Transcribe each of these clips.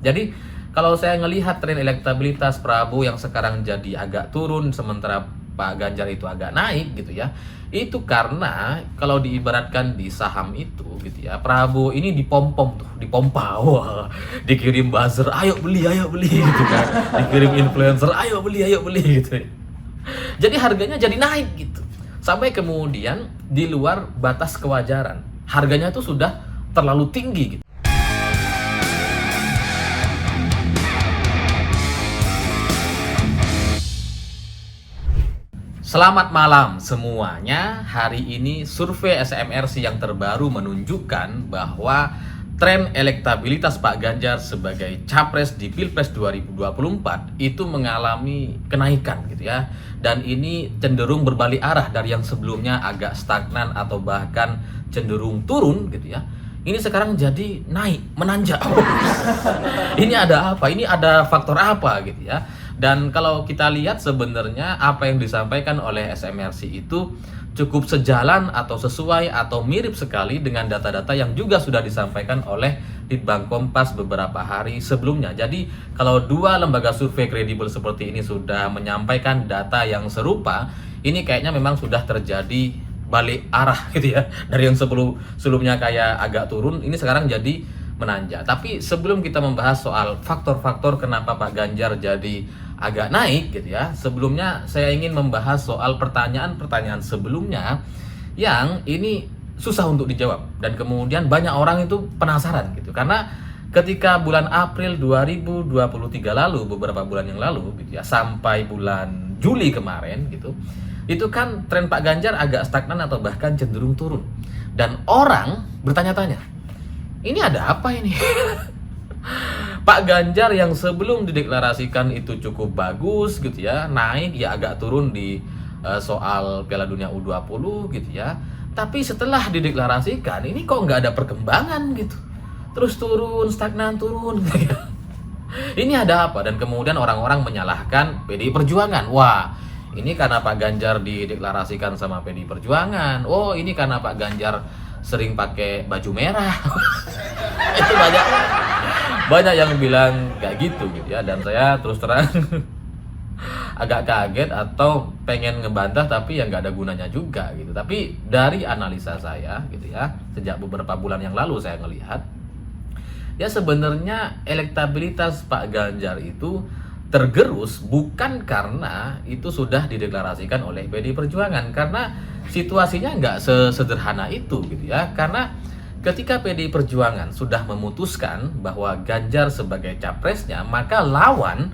Jadi kalau saya ngelihat tren elektabilitas Prabowo yang sekarang jadi agak turun sementara Pak Ganjar itu agak naik gitu ya. Itu karena kalau diibaratkan di saham itu gitu ya, Prabowo ini dipom-pom tuh, dipompa. Wah, dikirim buzzer, ayo beli gitu kan. Dikirim influencer, ayo beli gitu ya. Jadi harganya jadi naik gitu. Sampai kemudian di luar batas kewajaran. Harganya tuh sudah terlalu tinggi gitu. Selamat malam semuanya. Hari ini survei SMRC yang terbaru menunjukkan bahwa tren elektabilitas Pak Ganjar sebagai capres di Pilpres 2024 itu mengalami kenaikan gitu ya. Dan ini cenderung berbalik arah dari yang sebelumnya agak stagnan atau bahkan cenderung turun gitu ya. Ini sekarang jadi naik, menanjak. Ini ada apa? Ini ada faktor apa gitu ya. Dan kalau kita lihat sebenarnya apa yang disampaikan oleh SMRC itu cukup sejalan atau sesuai atau mirip sekali dengan data-data yang juga sudah disampaikan oleh Litbang Kompas beberapa hari sebelumnya. Jadi kalau dua lembaga survei kredibel seperti ini sudah menyampaikan data yang serupa, ini kayaknya memang sudah terjadi balik arah gitu ya. Dari yang sebelumnya kayak agak turun, ini sekarang jadi menanjak. Tapi sebelum kita membahas soal faktor-faktor kenapa Pak Ganjar jadi agak naik gitu ya, sebelumnya saya ingin membahas soal pertanyaan-pertanyaan sebelumnya yang ini susah untuk dijawab dan kemudian banyak orang itu penasaran gitu. Karena ketika bulan April 2023 lalu, beberapa bulan yang lalu gitu ya, sampai bulan Juli kemarin gitu, itu kan tren Pak Ganjar agak stagnan atau bahkan cenderung turun. Dan orang bertanya-tanya, ini ada apa ini? Pak Ganjar yang sebelum dideklarasikan itu cukup bagus gitu ya, naik ya agak turun di soal Piala Dunia U20 gitu ya. Tapi setelah dideklarasikan ini kok nggak ada perkembangan gitu. Terus turun, stagnan turun gitu ya. Ini ada apa? Dan kemudian orang-orang menyalahkan PDI Perjuangan. Wah, ini karena Pak Ganjar dideklarasikan sama PDI Perjuangan. Oh, ini karena Pak Ganjar sering pakai baju merah. Itu banyak yang bilang kayak gitu ya, dan saya terus terang agak kaget atau pengen ngebantah tapi yang nggak ada gunanya juga gitu. Tapi dari analisa saya gitu ya, sejak beberapa bulan yang lalu saya ngelihat ya sebenarnya elektabilitas Pak Ganjar itu tergerus bukan karena itu sudah dideklarasikan oleh PDI Perjuangan, karena situasinya nggak sesederhana itu gitu ya. Karena ketika PDI Perjuangan sudah memutuskan bahwa Ganjar sebagai capresnya, maka lawan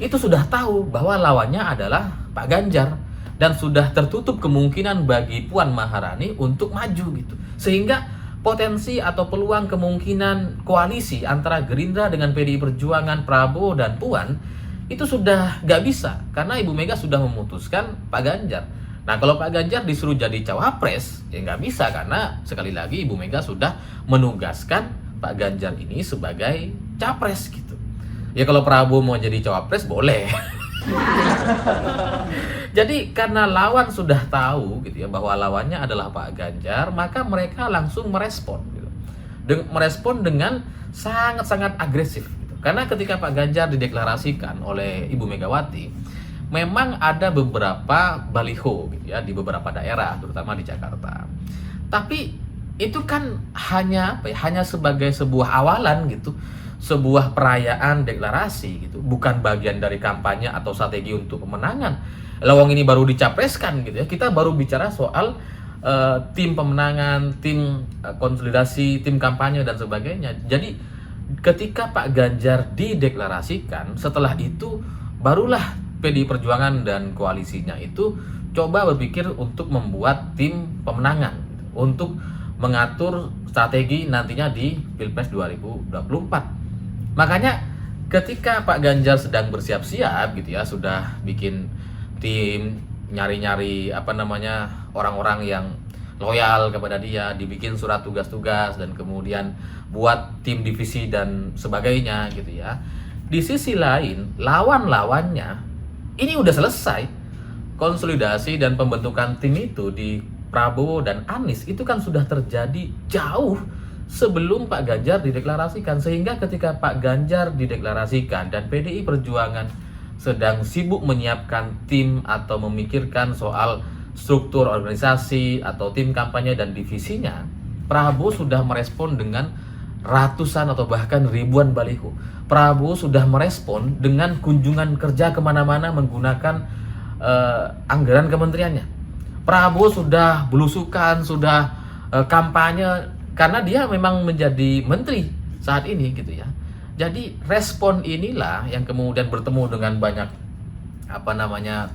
itu sudah tahu bahwa lawannya adalah Pak Ganjar dan sudah tertutup kemungkinan bagi Puan Maharani untuk maju gitu. Sehingga potensi atau peluang kemungkinan koalisi antara Gerindra dengan PDI Perjuangan, Prabowo dan Puan itu sudah nggak bisa karena Ibu Mega sudah memutuskan Pak Ganjar. Nah, kalau Pak Ganjar disuruh jadi cawapres, ya nggak bisa karena sekali lagi Ibu Mega sudah menugaskan Pak Ganjar ini sebagai capres gitu. Ya kalau Prabowo mau jadi cawapres boleh. Jadi karena lawan sudah tahu gitu ya bahwa lawannya adalah Pak Ganjar, maka mereka langsung merespon gitu. Merespon dengan sangat-sangat agresif gitu. Karena ketika Pak Ganjar dideklarasikan oleh Ibu Megawati, memang ada beberapa baliho gitu ya di beberapa daerah, terutama di Jakarta. Tapi itu kan hanya apa ya, hanya sebagai sebuah awalan gitu, sebuah perayaan deklarasi gitu, bukan bagian dari kampanye atau strategi untuk pemenangan. Lawang ini baru dicapreskan gitu ya. Kita baru bicara soal tim pemenangan, tim konsolidasi, tim kampanye dan sebagainya. Jadi ketika Pak Ganjar dideklarasikan, setelah itu barulah PDI Perjuangan dan koalisinya itu coba berpikir untuk membuat tim pemenangan untuk mengatur strategi nantinya di Pilpres 2024. Makanya ketika Pak Ganjar sedang bersiap-siap gitu ya, sudah bikin tim, nyari-nyari orang-orang yang loyal kepada dia, dibikin surat tugas-tugas dan kemudian buat tim divisi dan sebagainya gitu ya. Di sisi lain, lawan-lawannya ini udah selesai. Konsolidasi dan pembentukan tim itu di Prabowo dan Anies itu kan sudah terjadi jauh sebelum Pak Ganjar dideklarasikan, sehingga ketika Pak Ganjar dideklarasikan dan PDI Perjuangan sedang sibuk menyiapkan tim atau memikirkan soal struktur organisasi atau tim kampanye dan divisinya, Prabowo sudah merespon dengan ratusan atau bahkan ribuan baliho. Prabowo sudah merespon dengan kunjungan kerja kemana-mana menggunakan anggaran kementeriannya. Prabowo sudah belusukan, sudah kampanye, karena dia memang menjadi menteri saat ini gitu ya. Jadi respon inilah yang kemudian bertemu dengan banyak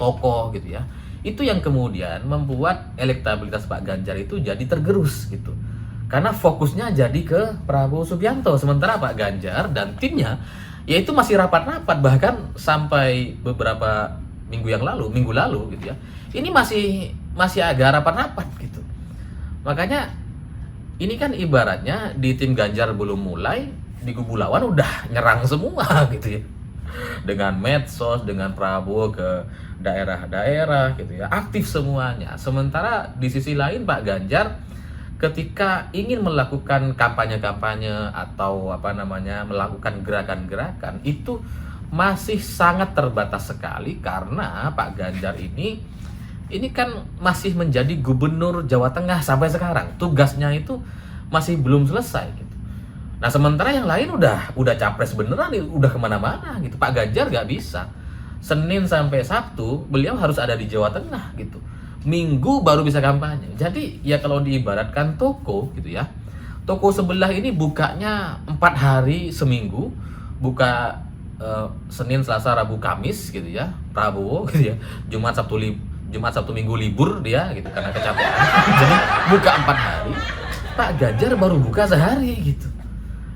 tokoh gitu ya. Itu yang kemudian membuat elektabilitas Pak Ganjar itu jadi tergerus gitu. Karena fokusnya jadi ke Prabowo Subianto, sementara Pak Ganjar dan timnya yaitu masih rapat-rapat, bahkan sampai beberapa minggu lalu gitu ya. Ini masih agak rapat-rapat gitu. Makanya ini kan ibaratnya di tim Ganjar belum mulai, di kubu lawan udah nyerang semua gitu ya. Dengan medsos, dengan Prabowo ke daerah-daerah gitu ya, aktif semuanya. Sementara di sisi lain Pak Ganjar ketika ingin melakukan kampanye-kampanye atau melakukan gerakan-gerakan itu masih sangat terbatas sekali, karena Pak Ganjar ini kan masih menjadi gubernur Jawa Tengah sampai sekarang. Tugasnya itu masih belum selesai gitu. Nah, sementara yang lain udah capres beneran nih, udah kemana-mana gitu. Pak Ganjar gak bisa. Senin sampai Sabtu beliau harus ada di Jawa Tengah gitu. Minggu baru bisa kampanye. Jadi ya kalau diibaratkan toko gitu ya, toko sebelah ini bukanya 4 hari seminggu, buka Senin, Selasa, Rabu, Kamis gitu ya, Prabowo gitu ya, Jumat, Sabtu, Minggu libur dia gitu karena kecapean. Jadi buka 4 hari, Pak Ganjar baru buka sehari gitu.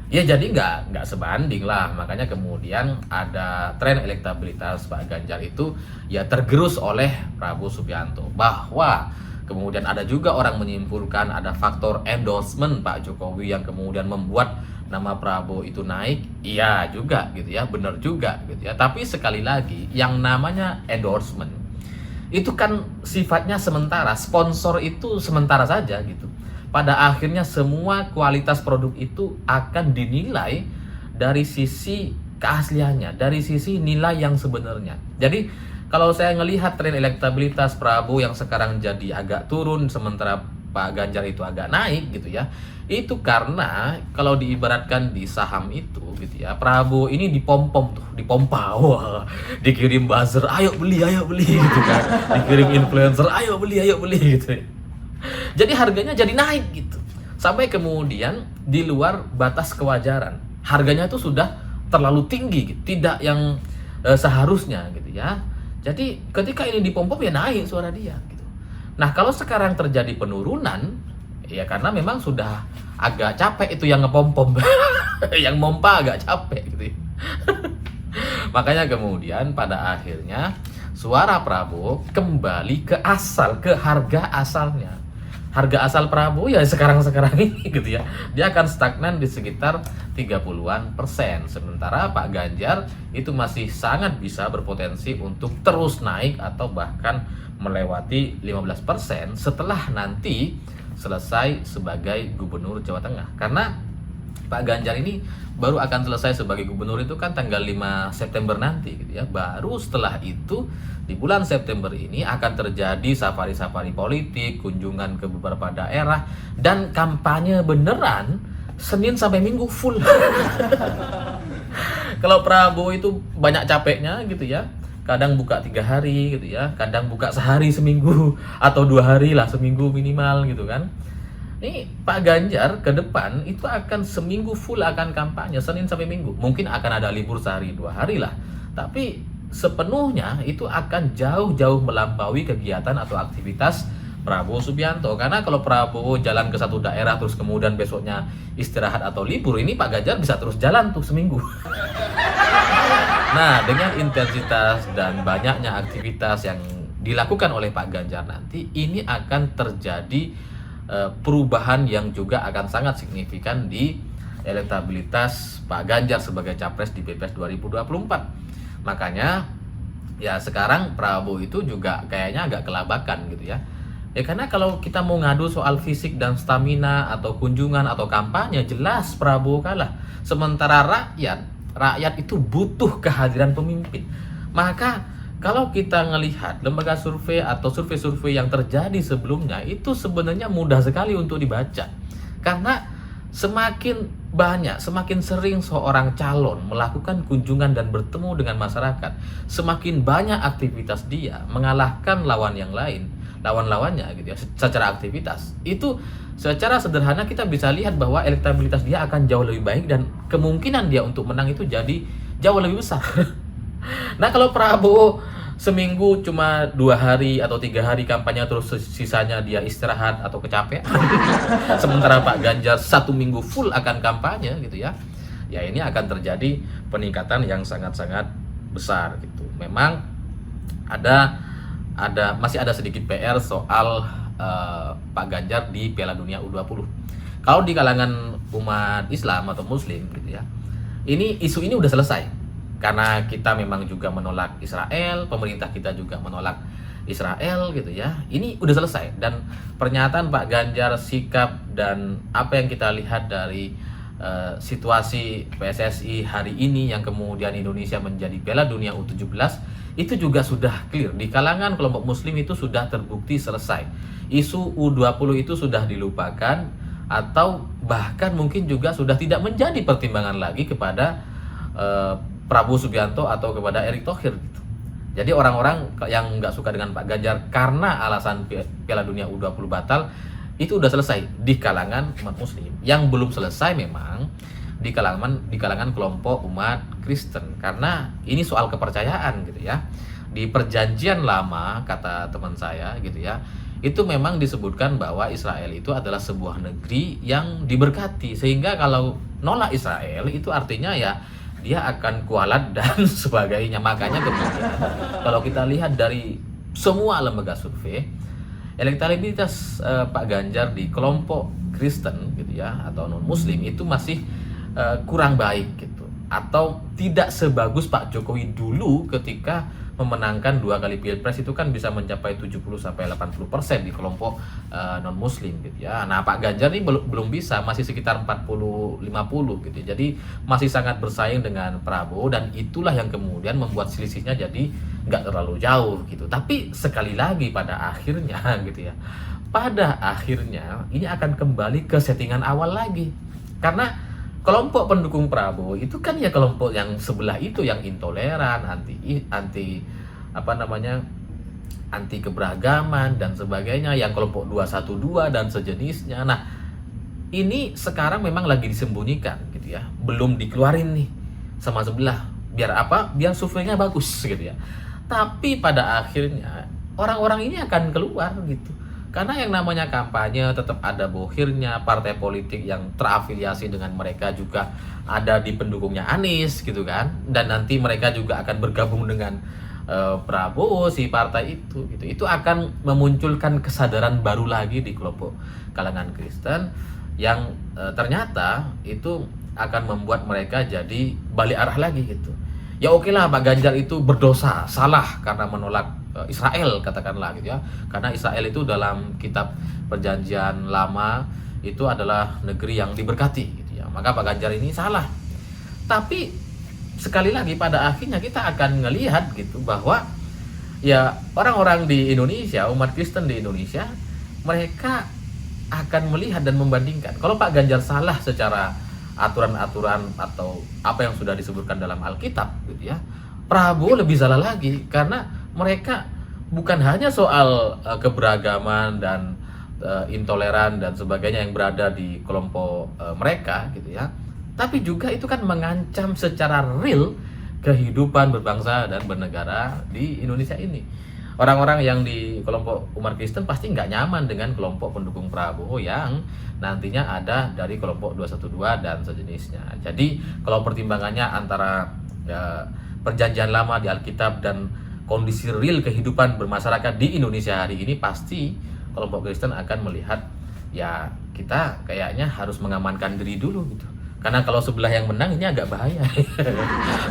Ya jadi nggak sebanding lah, makanya kemudian ada tren elektabilitas Pak Ganjar itu ya tergerus oleh Prabowo Subianto. Bahwa kemudian ada juga orang menyimpulkan ada faktor endorsement Pak Jokowi yang kemudian membuat nama Prabowo itu naik. Iya juga gitu ya, benar juga gitu ya. Tapi sekali lagi yang namanya endorsement itu kan sifatnya sementara, sponsor itu sementara saja gitu. Pada akhirnya semua kualitas produk itu akan dinilai dari sisi keasliannya, dari sisi nilai yang sebenarnya. Jadi kalau saya ngelihat tren elektabilitas Prabowo yang sekarang jadi agak turun, sementara Pak Ganjar itu agak naik gitu ya, itu karena kalau diibaratkan di saham itu gitu ya, Prabowo ini dipompa, wah, dikirim buzzer, ayo beli gitu kan, dikirim influencer, ayo beli gitu ya. Jadi harganya jadi naik gitu. Sampai kemudian di luar batas kewajaran. Harganya itu sudah terlalu tinggi gitu. Tidak yang seharusnya gitu ya. Jadi ketika ini dipompa ya naik suara dia gitu. Nah, kalau sekarang terjadi penurunan ya karena memang sudah agak capek itu yang ngepom-pom. Yang mompa agak capek gitu ya. Makanya kemudian pada akhirnya suara Prabowo kembali ke harga asalnya. Harga asal Prabowo ya sekarang ini gitu ya, dia akan stagnan di sekitar 30-an%. Sementara Pak Ganjar itu masih sangat bisa berpotensi untuk terus naik atau bahkan melewati 15% setelah nanti selesai sebagai gubernur Jawa Tengah. Karena Pak Ganjar ini baru akan selesai sebagai gubernur itu kan tanggal 5 September nanti gitu ya. Baru setelah itu di bulan September ini akan terjadi safari-safari politik, kunjungan ke beberapa daerah, dan kampanye beneran Senin sampai Minggu full. Kalau Prabowo itu banyak capeknya gitu ya, kadang buka 3 hari gitu ya, kadang buka sehari seminggu atau 2 hari lah seminggu minimal gitu kan. Ini Pak Ganjar ke depan itu akan seminggu full akan kampanye, Senin sampai Minggu. Mungkin akan ada libur sehari 2 hari lah, tapi sepenuhnya itu akan jauh-jauh melampaui kegiatan atau aktivitas Prabowo Subianto. Karena kalau Prabowo jalan ke satu daerah terus kemudian besoknya istirahat atau libur, ini Pak Ganjar bisa terus jalan tuh seminggu. Nah, dengan intensitas dan banyaknya aktivitas yang dilakukan oleh Pak Ganjar nanti, ini akan terjadi perubahan yang juga akan sangat signifikan di elektabilitas Pak Ganjar sebagai capres di Pilpres 2024. Makanya ya sekarang Prabowo itu juga kayaknya agak kelabakan gitu ya. Ya karena kalau kita mau ngadu soal fisik dan stamina atau kunjungan atau kampanye, jelas Prabowo kalah. Sementara rakyat itu butuh kehadiran pemimpin. Maka kalau kita ngelihat lembaga survei atau survei-survei yang terjadi sebelumnya, itu sebenarnya mudah sekali untuk dibaca. Karena semakin banyak, semakin sering seorang calon melakukan kunjungan dan bertemu dengan masyarakat, semakin banyak aktivitas dia mengalahkan lawan-lawannya gitu ya, secara aktivitas. Itu secara sederhana kita bisa lihat bahwa elektabilitas dia akan jauh lebih baik dan kemungkinan dia untuk menang itu jadi jauh lebih besar. Nah, kalau Prabowo seminggu cuma 2 hari atau 3 hari kampanye, terus sisanya dia istirahat atau kecapean, sementara Pak Ganjar 1 minggu full akan kampanye gitu ya, ya ini akan terjadi peningkatan yang sangat-sangat besar gitu. Memang masih ada sedikit PR soal Pak Ganjar di Piala Dunia U20. Kalau di kalangan umat Islam atau Muslim gitu ya, isu ini udah selesai. Karena kita memang juga menolak Israel, pemerintah kita juga menolak Israel gitu ya. Ini udah selesai, dan pernyataan Pak Ganjar, sikap dan apa yang kita lihat dari situasi PSSI hari ini yang kemudian Indonesia menjadi Piala Dunia U17 itu juga sudah clear. Di kalangan kelompok muslim itu sudah terbukti selesai. Isu U20 itu sudah dilupakan atau bahkan mungkin juga sudah tidak menjadi pertimbangan lagi kepada Prabowo Subianto atau kepada Erick Thohir gitu. Jadi orang-orang yang nggak suka dengan Pak Ganjar karena alasan Piala Dunia U20 batal itu udah selesai di kalangan umat Muslim. Yang belum selesai memang di kalangan kelompok umat Kristen, karena ini soal kepercayaan gitu ya. Di perjanjian lama, kata teman saya gitu ya, itu memang disebutkan bahwa Israel itu adalah sebuah negeri yang diberkati, sehingga kalau nolak Israel itu artinya ya dia akan kualat dan sebagainya. Makanya kemudian kalau kita lihat dari semua lembaga survei, elektabilitas Pak Ganjar di kelompok Kristen gitu ya atau non Muslim itu masih kurang baik gitu, atau tidak sebagus Pak Jokowi dulu ketika memenangkan 2 kali pilpres. Itu kan bisa mencapai 70-80% di kelompok non muslim gitu ya. Nah, Pak Ganjar ini belum bisa, masih sekitar 40-50 gitu. Jadi masih sangat bersaing dengan Prabowo, dan itulah yang kemudian membuat selisihnya jadi nggak terlalu jauh gitu. Tapi sekali lagi pada akhirnya gitu ya, pada akhirnya ini akan kembali ke settingan awal lagi. Karena kelompok pendukung Prabowo itu kan ya kelompok yang sebelah itu, yang intoleran, anti keberagaman dan sebagainya, yang kelompok 212 dan sejenisnya. Nah, ini sekarang memang lagi disembunyikan gitu ya, belum dikeluarin nih sama sebelah. Biar apa? Biar surveinya bagus gitu ya. Tapi pada akhirnya orang-orang ini akan keluar gitu. Karena yang namanya kampanye tetap ada bohirnya, partai politik yang terafiliasi dengan mereka juga ada di pendukungnya Anies gitu kan, dan nanti mereka juga akan bergabung dengan Prabowo, si partai itu gitu. Itu akan memunculkan kesadaran baru lagi di kelompok kalangan Kristen yang ternyata itu akan membuat mereka jadi balik arah lagi gitu. Ya oke lah, Pak Ganjar itu berdosa, salah karena menolak Israel katakanlah gitu ya. Karena Israel itu dalam kitab perjanjian lama itu adalah negeri yang diberkati gitu ya. Maka Pak Ganjar ini salah. Tapi sekali lagi pada akhirnya kita akan ngelihat gitu bahwa ya orang-orang di Indonesia, umat Kristen di Indonesia, mereka akan melihat dan membandingkan. Kalau Pak Ganjar salah secara aturan-aturan atau apa yang sudah disebutkan dalam Alkitab gitu ya, Prabowo lebih salah lagi, karena mereka bukan hanya soal keberagaman dan intoleran dan sebagainya yang berada di kelompok mereka gitu ya, tapi juga itu kan mengancam secara real kehidupan berbangsa dan bernegara di Indonesia ini. Orang-orang yang di kelompok umat Kristen pasti nggak nyaman dengan kelompok pendukung Prabowo yang nantinya ada dari kelompok 212 dan sejenisnya. Jadi kalau pertimbangannya antara perjanjian lama di Alkitab dan kondisi real kehidupan bermasyarakat di Indonesia hari ini, pasti kelompok Kristen akan melihat ya kita kayaknya harus mengamankan diri dulu gitu. Karena kalau sebelah yang menang ini agak bahaya.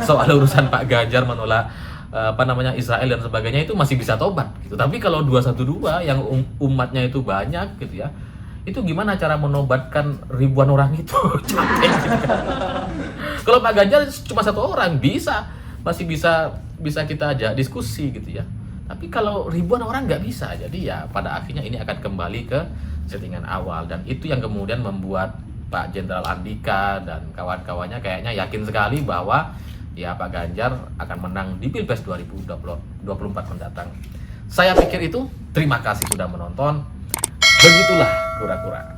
Soal urusan Pak Ganjar menolak Israel dan sebagainya itu masih bisa tobat gitu. Tapi kalau 212 yang umatnya itu banyak gitu ya, itu gimana cara menobatkan ribuan orang itu? Capek gitu kan. Kalau Pak Ganjar cuma satu orang masih bisa kita ajak diskusi gitu ya. Tapi kalau ribuan orang nggak bisa, jadi ya pada akhirnya ini akan kembali ke settingan awal, dan itu yang kemudian membuat Pak Jenderal Andika dan kawan-kawannya kayaknya yakin sekali bahwa ya Pak Ganjar akan menang di Pilpres 2024 mendatang. Saya pikir itu. Terima kasih sudah menonton. Begitulah kura-kura.